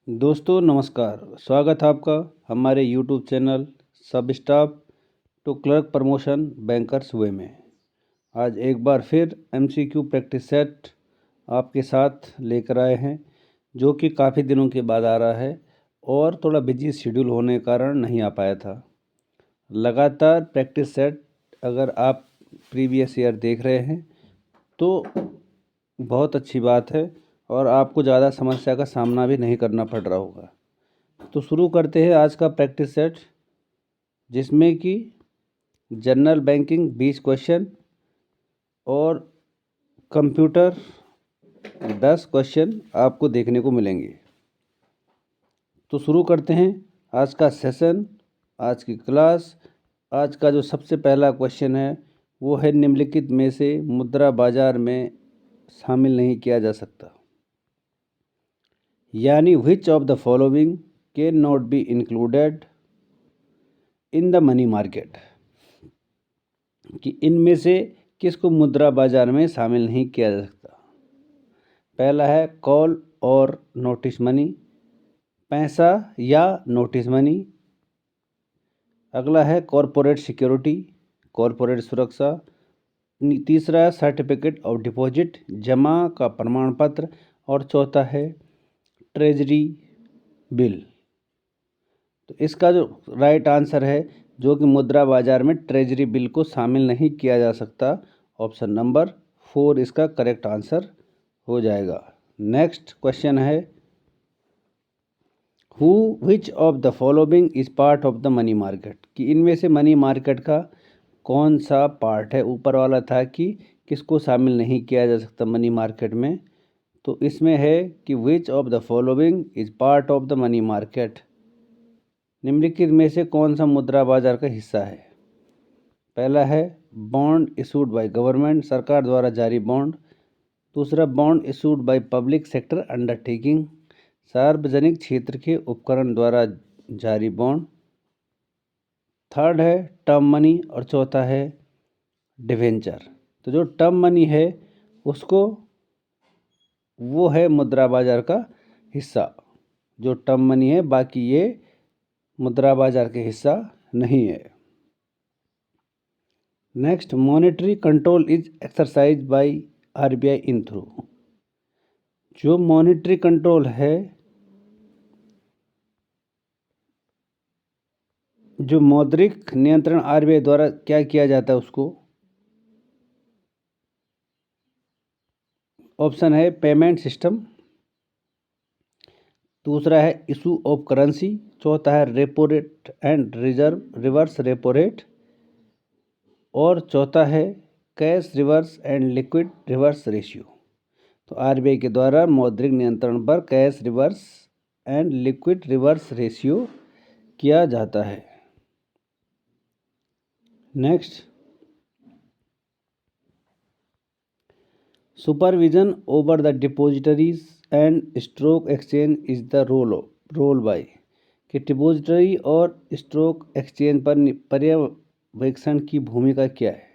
दोस्तों नमस्कार। स्वागत है आपका हमारे YouTube channel sub staff to clerk promotion Bankers Way में। आज एक बार फिर एमसीक्यू प्रैक्टिस सेट आपके साथ लेकर आए हैं, जो कि काफ़ी दिनों के बाद आ रहा है और थोड़ा बिजी शेड्यूल होने के कारण नहीं आ पाया था। लगातार प्रैक्टिस सेट अगर आप प्रीवियस ईयर देख रहे हैं तो बहुत अच्छी बात है और आपको ज़्यादा समस्या का सामना भी नहीं करना पड़ रहा होगा। तो शुरू करते हैं आज का प्रैक्टिस सेट, जिसमें कि जनरल बैंकिंग 20 क्वेश्चन और कंप्यूटर 10 क्वेश्चन आपको देखने को मिलेंगे। तो शुरू करते हैं आज का सेशन, आज की क्लास। आज का जो सबसे पहला क्वेश्चन है वो है, निम्नलिखित में से मुद्रा बाजार में शामिल नहीं किया जा सकता। यानी विच of the following can not be included in the money market, कि इनमें से किसको मुद्रा बाजार में शामिल नहीं किया जा सकता। पहला है कॉल और नोटिस मनी, पैसा या नोटिस मनी। अगला है कॉरपोरेट सिक्योरिटी, कॉरपोरेट सुरक्षा। तीसरा है सर्टिफिकेट ऑफ डिपॉजिट, जमा का प्रमाण पत्र। और चौथा है ट्रेजरी बिल। तो इसका जो राइट आंसर है, जो कि मुद्रा बाजार में ट्रेजरी बिल को शामिल नहीं किया जा सकता, ऑप्शन नंबर 4 इसका करेक्ट आंसर हो जाएगा। नेक्स्ट क्वेश्चन है, which of the following is part of the money market, कि इनमें से मनी मार्केट का कौन सा पार्ट है। ऊपर वाला था कि किसको शामिल नहीं किया जा सकता मनी मार्केट में, तो इसमें है कि विच of the following is part of the money market, निम्नलिखित में से कौन सा मुद्रा बाजार का हिस्सा है। पहला है बॉन्ड इशूड बाय गवर्नमेंट, सरकार द्वारा जारी बॉन्ड। दूसरा bond issued by public sector undertaking, सार्वजनिक क्षेत्र के उपकरण द्वारा जारी बॉन्ड। थर्ड है टर्म मनी और चौथा है डिवेंचर। तो जो टर्म मनी है उसको वो है मुद्रा बाजार का हिस्सा, जो टर्म मनी है, बाकी ये मुद्रा बाजार के हिस्सा नहीं है। Next, monetary control is exercise by RBI in through, जो मॉनेटरी कंट्रोल है, जो मौद्रिक नियंत्रण आरबीआई द्वारा क्या किया जाता है उसको। ऑप्शन है पेमेंट सिस्टम, दूसरा है इशू ऑफ करेंसी, चौथा है repo rate and reverse repo rate, और चौथा है cash reverse and liquid reverse ratio. तो आरबीआई के द्वारा मौद्रिक नियंत्रण पर cash reverse and liquid reverse ratio किया जाता है। Next, supervision over the depositories and stock exchange is the role by, कि डिपॉजिटरी और स्टॉक एक्सचेंज पर पर्यवेक्षण की भूमिका क्या है।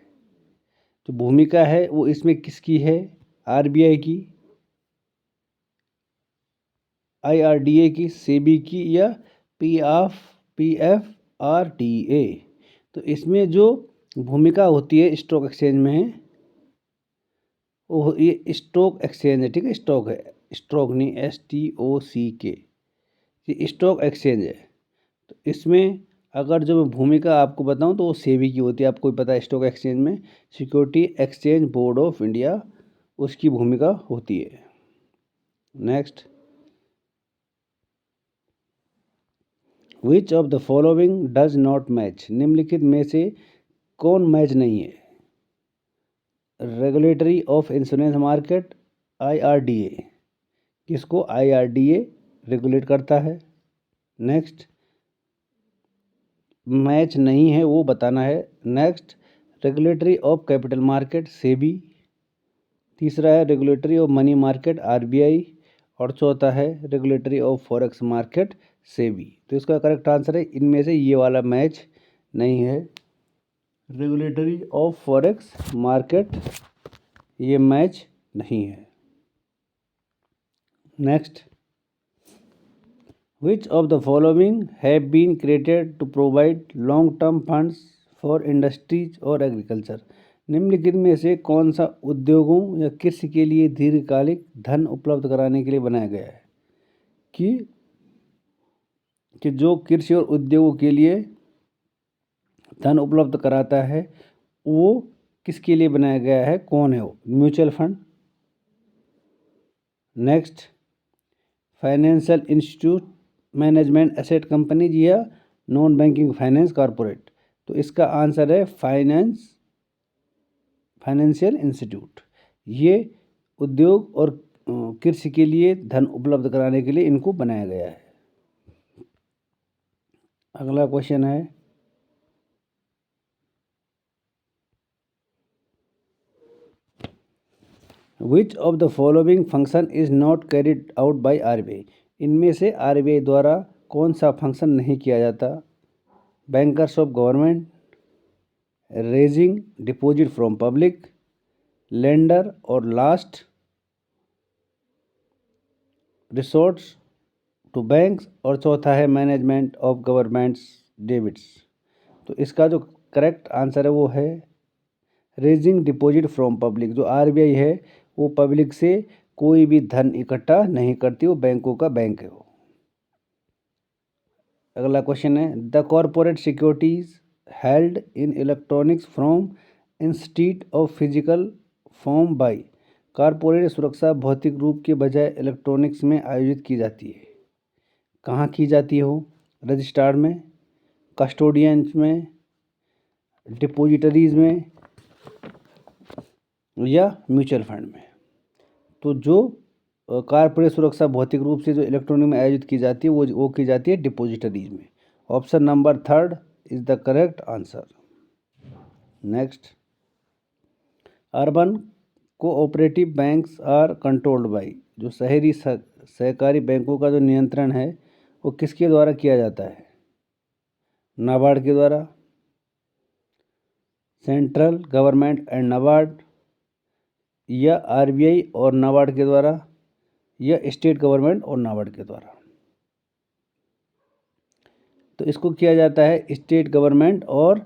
जो भूमिका है वो इसमें किसकी है, आरबीआई की, आईआरडीए की, सेबी की, या पीएफआरडीए। तो इसमें जो भूमिका होती है स्टॉक एक्सचेंज में, वो ये स्टॉक एक्सचेंज है, ठीक है, स्टॉक है, स्टॉक नहीं, STOCK, ये स्टॉक एक्सचेंज है। तो इसमें अगर जो मैं भूमिका आपको बताऊं तो वो सेबी की होती है। आपको पता है स्टॉक एक्सचेंज में security exchange board of India, उसकी भूमिका होती है। Next, which of the following does not match, निम्नलिखित में से कौन मैच नहीं है। Regulatory of insurance market, IRDA, किसको IRDA रेगुलेट करता है। नेक्स्ट, मैच नहीं है वो बताना है। Next, regulatory of capital market, SEBI. तीसरा है regulatory of money market, RBI। और चौथा है regulatory of forex market, SEBI. तो इसका करेक्ट आंसर है इनमें से ये वाला मैच नहीं है, रेगुलेटरी ऑफ फॉरेक्स मार्केट, ये मैच नहीं है। Next, Which of the following have been created to provide long-term funds for industries और agriculture? निम्नलिखित में से कौन सा उद्योगों या कृषि के लिए दीर्घकालिक धन उपलब्ध कराने के लिए बनाया गया है? कि जो कृषि और उद्योगों के लिए धन उपलब्ध कराता है वो किसके लिए बनाया गया है, कौन है वो? Mutual fund. Next, financial institute, management asset companies या नॉन बैंकिंग फाइनेंस कॉरपोरेट। तो इसका आंसर है फाइनेंशियल इंस्टीट्यूट। ये उद्योग और कृषि के लिए धन उपलब्ध कराने के लिए इनको बनाया गया है। अगला क्वेश्चन है, which of the following function is not carried out by RBI? इनमें से आरबीआई द्वारा कौन सा फंक्शन नहीं किया जाता? Bankers of government, raising deposit from public, lender और लास्ट रिसोर्ट्स टू बैंक्स, और चौथा है मैनेजमेंट ऑफ गवर्नमेंट्स डेबिट्स। तो इसका जो करेक्ट आंसर है वो है रेजिंग डिपॉजिट फ्रॉम पब्लिक। जो आरबीआई है वो पब्लिक से कोई भी धन इकट्ठा नहीं करती, वो बैंकों का बैंक है वो। अगला क्वेश्चन है, the corporate securities held in electronics from instead of physical form by. Corporate सुरक्षा भौतिक रूप के बजाय इलेक्ट्रॉनिक्स में आयोजित की जाती है। कहाँ की जाती हो? रजिस्ट्रार में, कस्टोडियंस में, डिपॉजिटरीज में या म्यूचुअल फंड में। तो जो कॉरपोरेट सुरक्षा भौतिक रूप से जो इलेक्ट्रॉनिक में आयोजित की जाती है वो की जाती है डिपॉजिटरीज में। Option number 3 is the correct answer. Next, urban cooperative banks are controlled by. जो शहरी सहकारी बैंकों का जो नियंत्रण है वो किसके द्वारा किया जाता है? नाबार्ड के द्वारा, सेंट्रल गवर्नमेंट एंड नाबार्ड, या आरबीआई और नाबार्ड के द्वारा, या स्टेट गवर्नमेंट और नाबार्ड के द्वारा। तो इसको किया जाता है स्टेट गवर्नमेंट और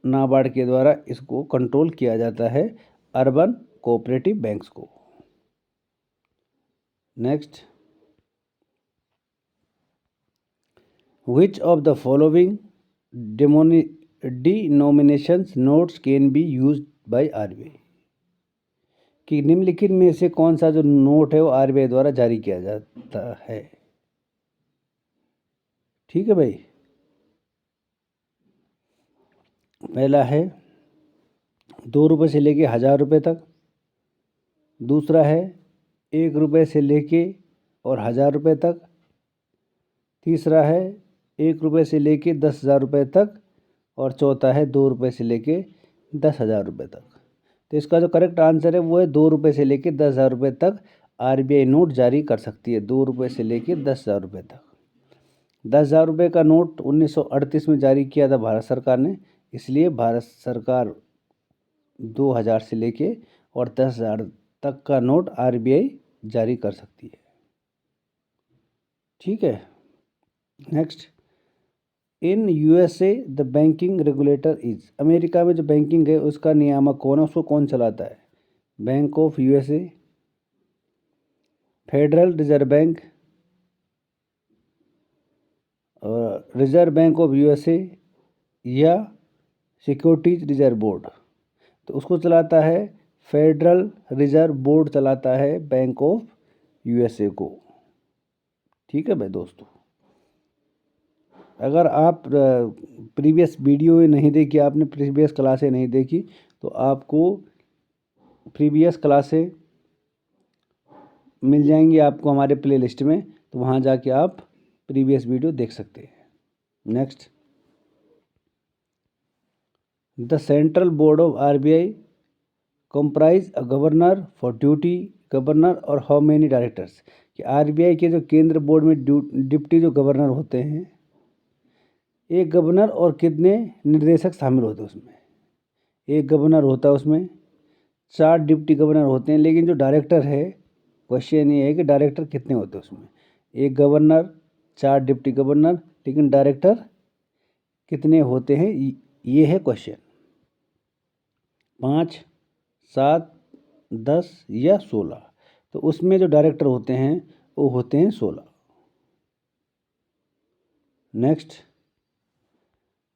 नाबार्ड के द्वारा, इसको कंट्रोल किया जाता है अर्बन कोऑपरेटिव बैंक्स को। Next, which of the following denominations notes can be used by RBI? कि निम्नलिखित में से कौन सा जो नोट है वो आरबीआई द्वारा जारी किया जाता है? ठीक है भाई, पहला है 2 रुपये से लेके 1000 रुपये तक। दूसरा है 1 रुपये से लेके और 1000 रुपये तक। तीसरा है 1 रुपये से लेके 10,000 रुपये तक। और चौथा है 2 रुपये से लेके 10,000 रुपये तक। तो इसका जो करेक्ट आंसर है वो है 2 रुपये से लेके 10,000 रुपये तक आरबीआई नोट जारी कर सकती है। 2 रुपये से लेके 10,000 रुपये तक। 10,000 रुपये का नोट 1938 में जारी किया था भारत सरकार ने, इसलिए भारत सरकार 2000 से लेके और 10,000 तक का नोट आरबीआई जारी कर सकती है। ठीक है। Next, in USA the banking regulator is. America में जो बैंकिंग है उसका नियामक कौन है, उसको कौन चलाता है? Bank of USA, federal reserve bank, reserve bank of USA, या सिक्योरिटीज रिजर्व बोर्ड। तो उसको चलाता है फेडरल रिजर्व बोर्ड, चलाता है बैंक ऑफ यूएसए को। ठीक है भाई दोस्तों, अगर आप प्रीवियस वीडियो नहीं देखी, आपने प्रीवियस क्लासें नहीं देखी, तो आपको प्रीवियस क्लासें मिल जाएंगी आपको हमारे प्ले लिस्ट में, तो वहाँ जाके आप प्रीवियस वीडियो देख सकते हैं। Next, the central board of RBI comprise a governor for duty governor और हाउ मेनी डायरेक्टर्स। कि आरबीआई के जो केंद्र बोर्ड में डिप्टी जो गवर्नर होते हैं, एक गवर्नर और कितने निर्देशक शामिल होते हैं उसमें? एक गवर्नर होता है, उसमें 4 डिप्टी गवर्नर होते हैं, लेकिन जो डायरेक्टर है, क्वेश्चन ये है कि डायरेक्टर कितने होते हैं उसमें? एक गवर्नर, 4 डिप्टी गवर्नर, लेकिन डायरेक्टर कितने होते हैं, ये है क्वेश्चन। 5, 7, 10 या 16। तो उसमें जो डायरेक्टर होते हैं वो होते हैं 16। Next,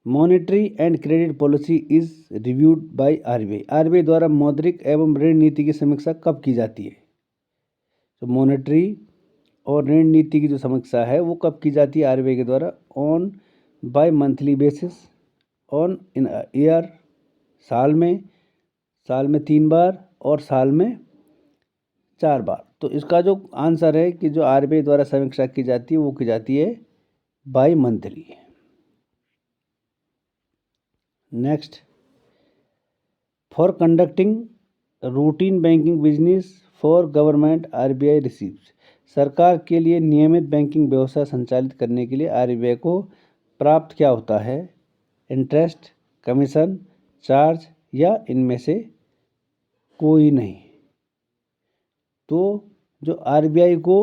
monetary and credit policy is reviewed by RBI. RBI द्वारा मौद्रिक एवं ऋण नीति की समीक्षा कब की जाती है? तो मॉनेटरी और ऋण नीति की जो समीक्षा है वो कब की जाती है आरबीआई के द्वारा? On bimonthly basis, on in year, साल में 3 बार और साल में 4 बार। तो इसका जो आंसर है कि जो आरबीआई द्वारा समीक्षा की जाती है वो की जाती है by monthly. Next, for conducting routine banking business for government RBI receives. सरकार के लिए नियमित बैंकिंग व्यवस्था संचालित करने के लिए आरबीआई को प्राप्त क्या होता है? इंटरेस्ट, कमीशन, चार्ज या इनमें से कोई नहीं। तो जो आरबीआई को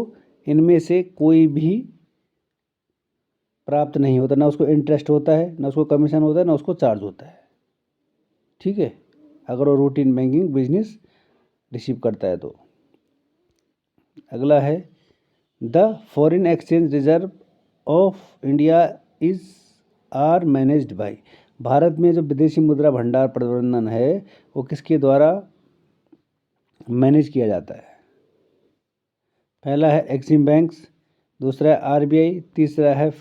इनमें से कोई भी प्राप्त नहीं होता, ना उसको इंटरेस्ट होता है, ना उसको कमीशन होता है, ना उसको चार्ज होता है। ठीक है, अगर वो रूटीन बैंकिंग बिजनेस रिसीव करता है तो। अगला है, the foreign exchange reserve of India is are managed by. Bharat में जो विदेशी मुद्रा भंडार प्रबंधन है वो किसके द्वारा मैनेज किया जाता है? पहला है एक्सिम बैंक्स, दूसरा है आरबीआई, तीसरा है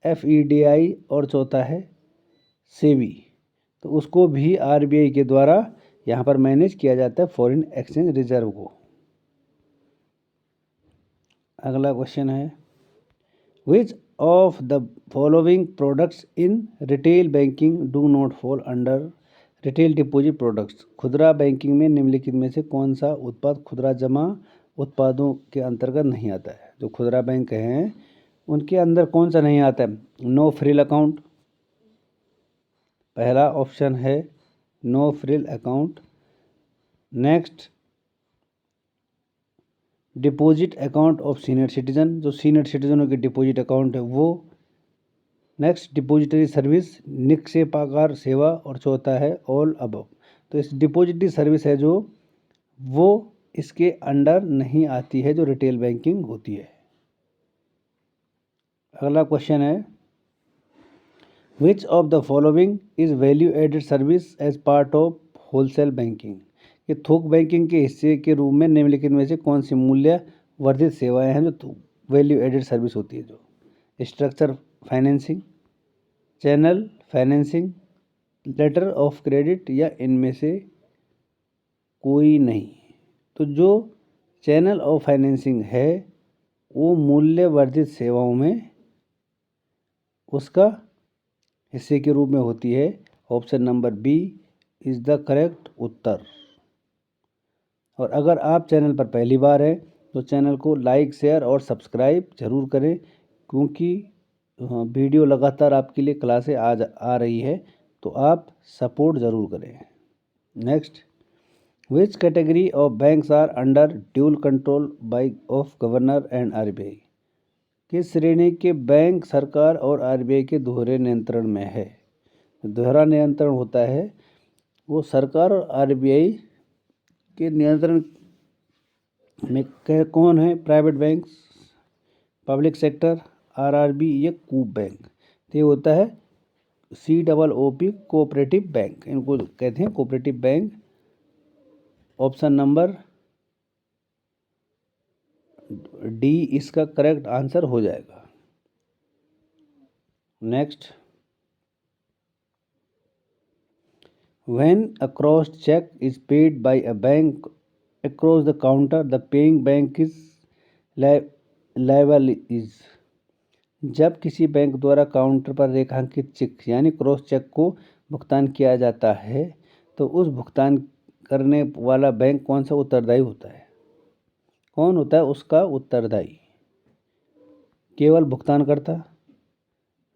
एफईडीआई और चौथा है सेबी। तो उसको भी आरबीआई के द्वारा यहाँ पर मैनेज किया जाता है फॉरेन एक्सचेंज रिजर्व को। अगला क्वेश्चन है, which of the following products in retail banking do not fall under retail deposit products. खुदरा बैंकिंग में निम्नलिखित में से कौन सा उत्पाद खुदरा जमा उत्पादों के अंतर्गत नहीं आता है? जो खुदरा बैंक हैं उनके अंदर कौन सा नहीं आता है? नो फ्रिल अकाउंट, पहला ऑप्शन है no frill account. Next, deposit account of senior citizen, जो सीनियर सिटीजनों के डिपॉजिट अकाउंट है वो। नेक्स्ट, डिपॉजिटरी सर्विस, निक्षेपागार सेवा, और चौथा है ऑल अबव। तो इस डिपॉजिटरी सर्विस है जो वो इसके अंडर नहीं आती है जो रिटेल बैंकिंग होती है। अगला क्वेश्चन है, which of the following is value added service as part of wholesale banking. ये थोक बैंकिंग के हिस्से के रूप में निम्नलिखित में से कौन सी मूल्य वर्धित सेवाएं हैं जो वैल्यू एडेड सर्विस होती है? जो structure financing, channel financing, letter of credit या इनमें से कोई नहीं। तो जो चैनल ऑफ फाइनेंसिंग है वो मूल्य वर्धित सेवाओं में उसका हिस्से के रूप में होती है। Option number B is the correct उत्तर। और अगर आप चैनल पर पहली बार हैं तो चैनल को लाइक, शेयर और सब्सक्राइब ज़रूर करें, क्योंकि वीडियो लगातार आपके लिए क्लासें आ रही है, तो आप सपोर्ट ज़रूर करें। Next, which category of banks are under dual control by of governor and RBI. किस श्रेणी के बैंक सरकार और आरबीआई के दोहरे नियंत्रण में है? दोहरा नियंत्रण होता है वो सरकार और आरबीआई के नियंत्रण में कौन है? Private banks, public sector, RRB या कूप बैंक। तो ये होता है COOP, कोऑपरेटिव बैंक, इनको कहते हैं cooperative bank. Option number D इसका करेक्ट आंसर हो जाएगा। Next, when a cross check is paid by a bank across the counter, the paying bank is liable is। जब किसी बैंक द्वारा काउंटर पर रेखांकित चेक यानी क्रॉस चेक को भुगतान किया जाता है तो उस भुगतान करने वाला बैंक कौन सा उत्तरदायी होता है? कौन होता है उसका उत्तरदायी? केवल भुगतानकर्ता,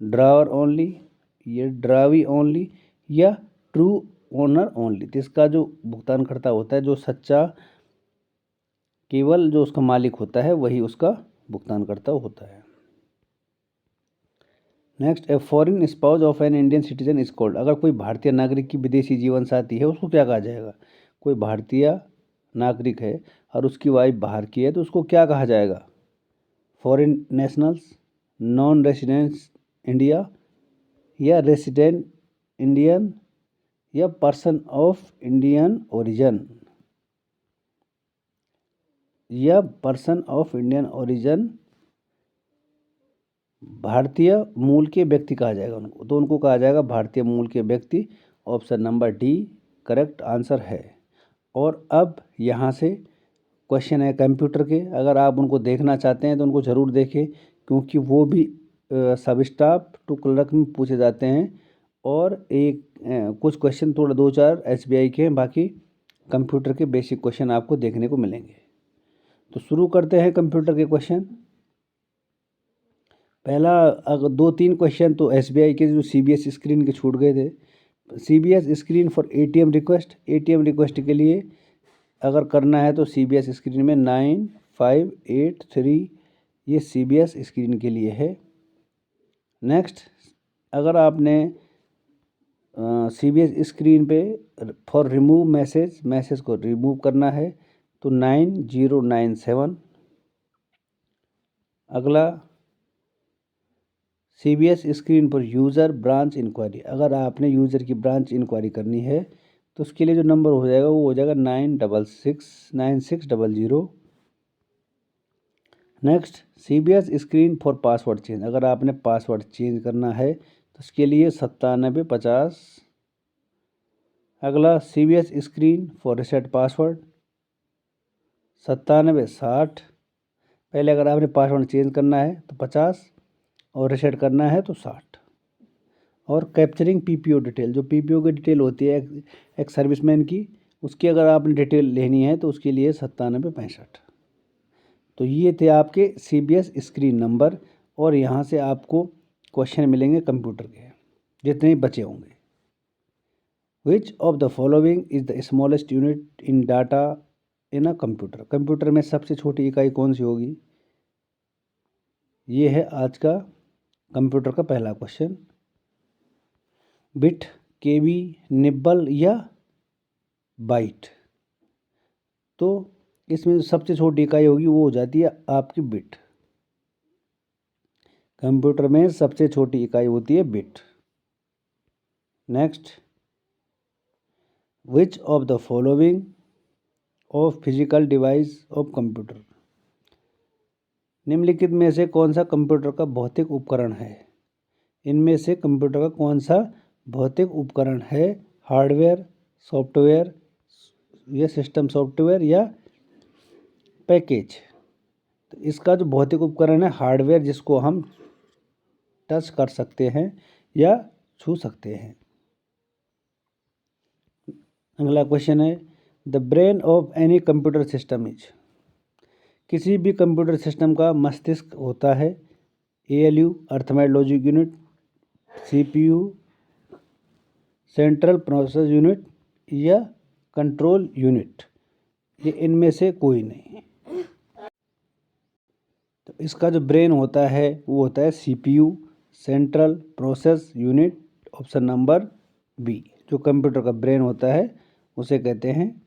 ड्रावर ओनली, ये ड्रावी ओनली, या ट्रू ओनर ओनली। तो इसका जो भुगतानकर्ता होता है, जो सच्चा केवल जो उसका मालिक होता है वही उसका भुगतानकर्ता होता है। Next, a foreign spouse of an Indian citizen is called. अगर कोई भारतीय नागरिक की विदेशी जीवन साथी है उसको क्या कहा जाएगा? कोई भारतीय नागरिक है और उसकी वाइफ बाहर की है तो उसको क्या कहा जाएगा? Foreign nationals, non residents India, या रेसिडेंट इंडियन, या पर्सन ऑफ इंडियन ओरिजिन, या पर्सन ऑफ इंडियन ओरिजिन, भारतीय मूल के व्यक्ति कहा जाएगा उनको, तो उनको कहा जाएगा भारतीय मूल के व्यक्ति। Option number D correct answer है। और अब यहाँ से क्वेश्चन है कंप्यूटर के, अगर आप उनको देखना चाहते हैं तो उनको ज़रूर देखें क्योंकि वो भी सब स्टाफ टू क्लर्क में पूछे जाते हैं। और कुछ क्वेश्चन थोड़ा 2-4 एसबीआई के हैं, बाकी कंप्यूटर के बेसिक क्वेश्चन आपको देखने को मिलेंगे। तो शुरू करते हैं कंप्यूटर के क्वेश्चन। पहला अगर 2-3 क्वेश्चन तो एसबीआई के जो सीबीएस स्क्रीन के छूट गए थे। CBS screen for ATM request, ATM request के लिए अगर करना है तो सीबीएस स्क्रीन में 9583 ये सीबीएस स्क्रीन के लिए है। नेक्स्ट, अगर आपने सीबीएस स्क्रीन पे फॉर रिमूव मैसेज को रिमूव करना है तो 9097। अगला, सीबीएस स्क्रीन पर यूज़र ब्रांच इंक्वायरी, अगर आपने यूज़र की ब्रांच इंक्वायरी करनी है तो उसके लिए जो नंबर हो जाएगा वो हो जाएगा 9669600। Next, CBS screen for password change, अगर आपने पासवर्ड चेंज करना है तो उसके लिए 9750। अगला, CBS screen for reset password 9760। पहले अगर आपने पासवर्ड चेंज करना है तो 50 और रिसेट करना है तो 60। और कैप्चरिंग पीपीओ डिटेल, जो पीपीओ की डिटेल होती है एक सर्विसमैन की, उसकी अगर आपने डिटेल लेनी है तो उसके लिए 9765। तो ये थे आपके सीबीएस स्क्रीन नंबर। और यहाँ से आपको क्वेश्चन मिलेंगे कंप्यूटर के जितने बचे होंगे। विच of the following is the smallest unit in data in a computer, computer में सबसे छोटी इकाई कौन सी होगी? ये है आज का कंप्यूटर का पहला क्वेश्चन। बिट, केबी, निब्बल या बाइट? तो इसमें जो सबसे छोटी इकाई होगी वो हो जाती है आपकी बिट। कंप्यूटर में सबसे छोटी इकाई होती है bit. Next, which of the following of physical device of computer, निम्नलिखित में से कौन सा कंप्यूटर का भौतिक उपकरण है? इनमें से कंप्यूटर का कौन सा भौतिक उपकरण है? हार्डवेयर, सॉफ्टवेयर, या सिस्टम सॉफ्टवेयर, या पैकेज? तो इसका जो भौतिक उपकरण है हार्डवेयर, जिसको हम टच कर सकते हैं या छू सकते हैं। अगला क्वेश्चन है, the brain of any computer system is, किसी भी कंप्यूटर सिस्टम का मस्तिष्क होता है ALU arithmetic logic unit, CPU central process unit, या कंट्रोल यूनिट। ये इनमें से कोई नहीं। तो इसका जो ब्रेन होता है वो होता है CPU central process unit, option number B. जो कंप्यूटर का ब्रेन होता है उसे कहते हैं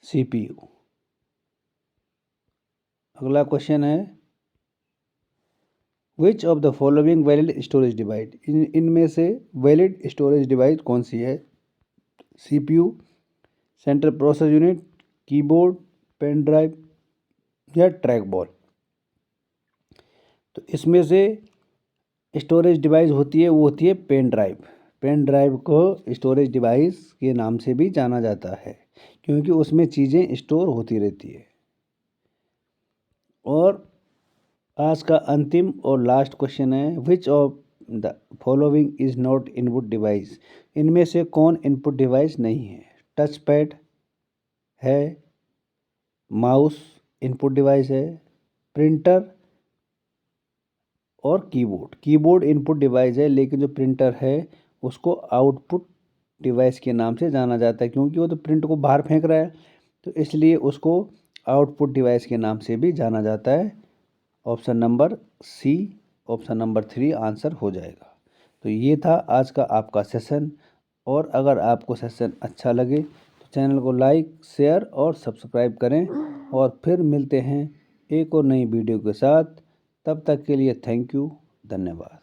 सीपीयू। अगला क्वेश्चन है, which of the following valid storage device, इनमें से वैलिड स्टोरेज डिवाइस कौन सी है? CPU central process unit, keyboard, pen drive, या ट्रैक बॉल? तो इसमें से स्टोरेज डिवाइस होती है वो होती है पेन ड्राइव। पेन ड्राइव को स्टोरेज डिवाइस के नाम से भी जाना जाता है क्योंकि उसमें चीज़ें स्टोर होती रहती है। और आज का अंतिम और लास्ट क्वेश्चन है, which of the following is not input device, इनमें से कौन इनपुट डिवाइस नहीं है? टच पैड है, माउस इनपुट डिवाइस है, प्रिंटर और कीबोर्ड। कीबोर्ड इनपुट डिवाइस है लेकिन जो प्रिंटर है उसको आउटपुट डिवाइस के नाम से जाना जाता है क्योंकि वो तो प्रिंट को बाहर फेंक रहा है, तो इसलिए उसको आउटपुट डिवाइस के नाम से भी जाना जाता है। Option number C option number 3 answer हो जाएगा। तो ये था आज का आपका सेशन, और अगर आपको सेशन अच्छा लगे तो चैनल को लाइक, शेयर और सब्सक्राइब करें, और फिर मिलते हैं एक और नई वीडियो के साथ। तब तक के लिए थैंक यू, धन्यवाद।